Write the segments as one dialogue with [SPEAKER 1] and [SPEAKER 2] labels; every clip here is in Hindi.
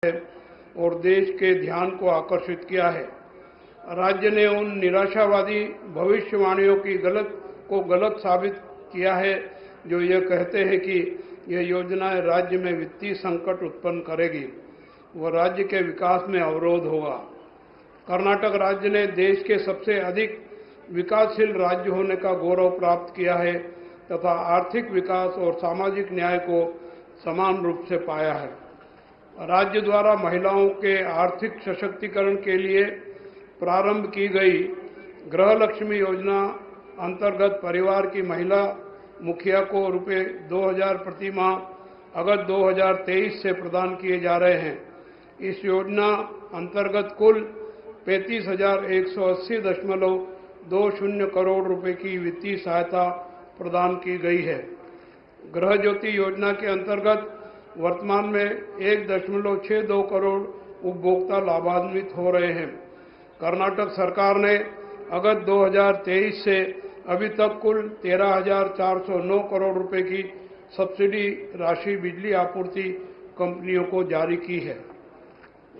[SPEAKER 1] है और देश के ध्यान को आकर्षित किया है। राज्य ने उन निराशावादी भविष्यवाणियों की गलत साबित किया है जो ये कहते हैं कि यह योजनाएं राज्य में वित्तीय संकट उत्पन्न करेगी व राज्य के विकास में अवरोध होगा। कर्नाटक राज्य ने देश के सबसे अधिक विकासशील राज्य होने का गौरव प्राप्त किया है तथा आर्थिक विकास और सामाजिक न्याय को समान रूप से पाया है। राज्य द्वारा महिलाओं के आर्थिक सशक्तिकरण के लिए प्रारंभ की गई गृहलक्ष्मी योजना अंतर्गत परिवार की महिला मुखिया को रुपये 2000 प्रति माह अगस्त 2023 से प्रदान किए जा रहे हैं। इस योजना अंतर्गत कुल 35,180.20 करोड़ रुपए की वित्तीय सहायता प्रदान की गई है। गृह ज्योति योजना के अंतर्गत वर्तमान में 1.62 करोड़ उपभोक्ता लाभान्वित हो रहे हैं। कर्नाटक सरकार ने अगस्त 2023 से अभी तक कुल 13,409 करोड़ रुपए की सब्सिडी राशि बिजली आपूर्ति कंपनियों को जारी की है।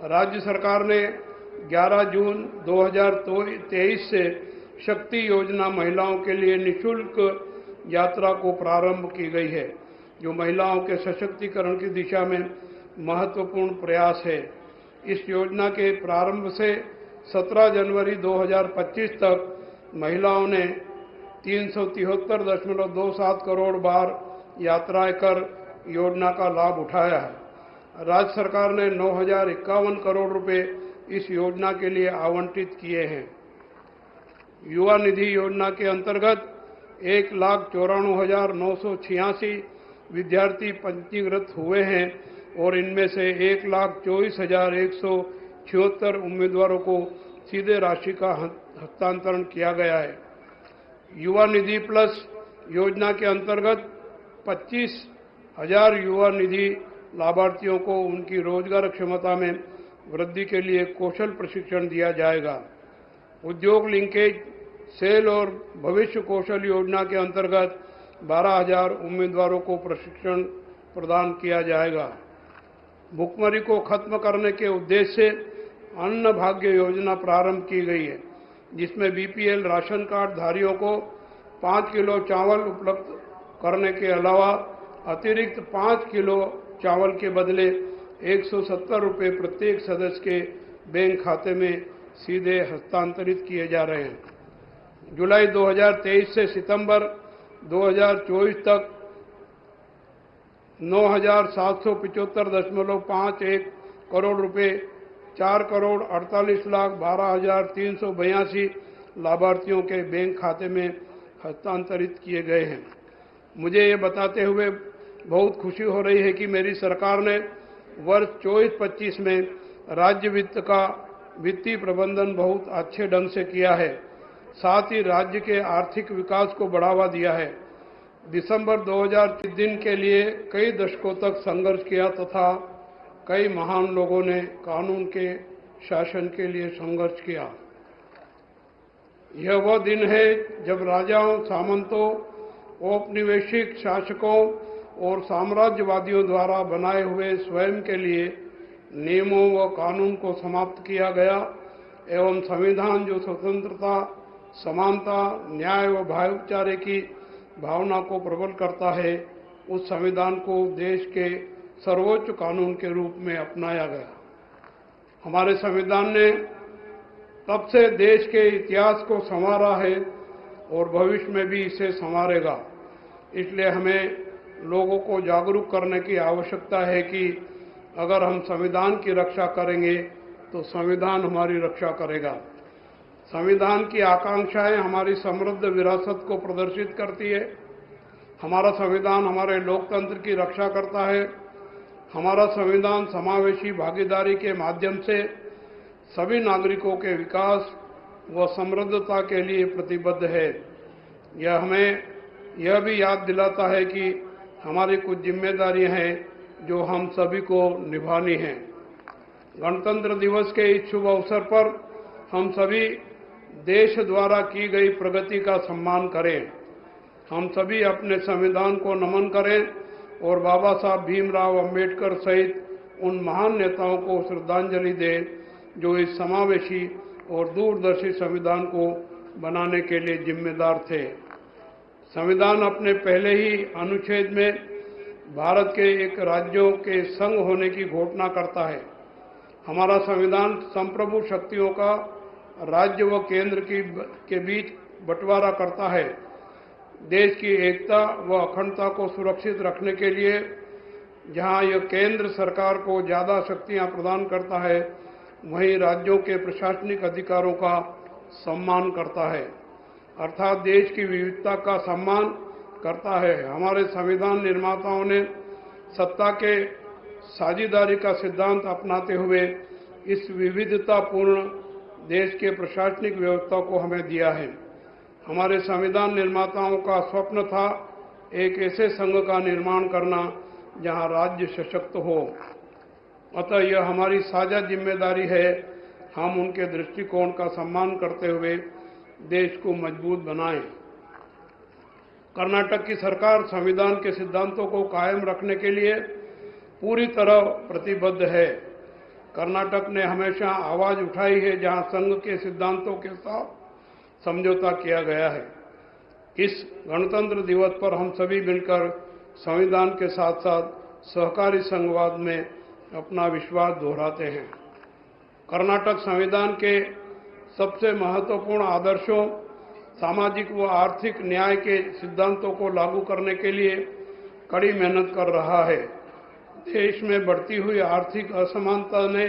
[SPEAKER 1] राज्य सरकार ने 11 जून 2023 से शक्ति योजना महिलाओं के लिए निःशुल्क यात्रा को प्रारंभ की गई है, जो महिलाओं के सशक्तिकरण की दिशा में महत्वपूर्ण प्रयास है। इस योजना के प्रारंभ से 17 जनवरी 2025 तक महिलाओं ने 373.27 करोड़ बार यात्राएं कर योजना का लाभ उठाया है। राज्य सरकार ने 9,051 करोड़ रुपए इस योजना के लिए आवंटित किए हैं। युवा निधि योजना के अंतर्गत 1,94,986 विद्यार्थी पंजीकृत हुए हैं और इनमें से 1,24,176 उम्मीदवारों को सीधे राशि का हस्तांतरण किया गया है। युवा निधि प्लस योजना के अंतर्गत 25,000 युवा निधि लाभार्थियों को उनकी रोजगार क्षमता में वृद्धि के लिए कौशल प्रशिक्षण दिया जाएगा। उद्योग लिंकेज सेल और भविष्य कौशल योजना के अंतर्गत 12,000 उम्मीदवारों को प्रशिक्षण प्रदान किया जाएगा। भुखमरी को खत्म करने के उद्देश्य से अन्न भाग्य योजना प्रारंभ की गई है, जिसमें बीपीएल राशन कार्ड धारियों को 5 किलो चावल उपलब्ध करने के अलावा अतिरिक्त 5 किलो चावल के बदले 170 रुपये प्रत्येक सदस्य के बैंक खाते में सीधे हस्तांतरित किए जा रहे हैं। जुलाई 2023 से सितंबर 2024 तक 9,775.51 करोड़ रुपए 4,48,12,382 लाभार्थियों के बैंक खाते में हस्तांतरित किए गए हैं। मुझे ये बताते हुए बहुत खुशी हो रही है कि मेरी सरकार ने वर्ष 24-25 में राज्य वित्त का वित्तीय प्रबंधन बहुत अच्छे ढंग से किया है। साथ ही राज्य के आर्थिक विकास को बढ़ावा दिया है। दिसंबर 2023 दिन के लिए कई दशकों तक संघर्ष किया तथा कई महान लोगों ने कानून के शासन के लिए संघर्ष किया। यह वह दिन है जब राजाओं, सामंतों, औपनिवेशिक शासकों और साम्राज्यवादियों द्वारा बनाए हुए स्वयं के लिए नियमों व कानून को समाप्त किया गया एवं संविधान जो स्वतंत्रता, समानता, न्याय व भाईचारे की भावना को प्रबल करता है, उस संविधान को देश के सर्वोच्च कानून के रूप में अपनाया गया। हमारे संविधान ने तब से देश के इतिहास को संवारा है और भविष्य में भी इसे संवारेगा। इसलिए हमें लोगों को जागरूक करने की आवश्यकता है कि अगर हम संविधान की रक्षा करेंगे तो संविधान हमारी रक्षा करेगा। संविधान की आकांक्षाएं हमारी समृद्ध विरासत को प्रदर्शित करती है। हमारा संविधान हमारे लोकतंत्र की रक्षा करता है। हमारा संविधान समावेशी भागीदारी के माध्यम से सभी नागरिकों के विकास व समृद्धता के लिए प्रतिबद्ध है। यह हमें यह भी याद दिलाता है कि हमारी कुछ जिम्मेदारियां हैं जो हम सभी को निभानी हैं। गणतंत्र दिवस के इस शुभ अवसर पर हम सभी देश द्वारा की गई प्रगति का सम्मान करें। हम सभी अपने संविधान को नमन करें और बाबा साहब भीमराव अंबेडकर सहित उन महान नेताओं को श्रद्धांजलि दें जो इस समावेशी और दूरदर्शी संविधान को बनाने के लिए जिम्मेदार थे। संविधान अपने पहले ही अनुच्छेद में भारत के एक राज्यों के संघ होने की घोषणा करता है। हमारा संविधान संप्रभु शक्तियों का राज्य व केंद्र के बीच बंटवारा करता है। देश की एकता व अखंडता को सुरक्षित रखने के लिए जहां यह केंद्र सरकार को ज्यादा शक्तियां प्रदान करता है, वहीं राज्यों के प्रशासनिक अधिकारों का सम्मान करता है, अर्थात देश की विविधता का सम्मान करता है। हमारे संविधान निर्माताओं ने सत्ता के साझेदारी का सिद्धांत अपनाते हुए इस विविधतापूर्ण देश के प्रशासनिक व्यवस्था को हमें दिया है। हमारे संविधान निर्माताओं का स्वप्न था एक ऐसे संघ का निर्माण करना जहां राज्य सशक्त हो। अतः यह हमारी साझा जिम्मेदारी है, हम उनके दृष्टिकोण का सम्मान करते हुए देश को मजबूत बनाएं। कर्नाटक की सरकार संविधान के सिद्धांतों को कायम रखने के लिए पूरी तरह प्रतिबद्ध है। कर्नाटक ने हमेशा आवाज उठाई है जहां संघ के सिद्धांतों के साथ समझौता किया गया है। इस गणतंत्र दिवस पर हम सभी मिलकर संविधान के साथ साथ सहकारी संघवाद में अपना विश्वास दोहराते हैं। कर्नाटक संविधान के सबसे महत्वपूर्ण आदर्शों, सामाजिक व आर्थिक न्याय के सिद्धांतों को लागू करने के लिए कड़ी मेहनत कर रहा है। देश में बढ़ती हुई आर्थिक असमानता ने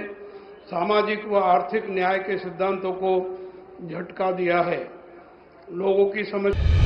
[SPEAKER 1] सामाजिक व आर्थिक न्याय के सिद्धांतों को झटका दिया है। लोगों की समस्या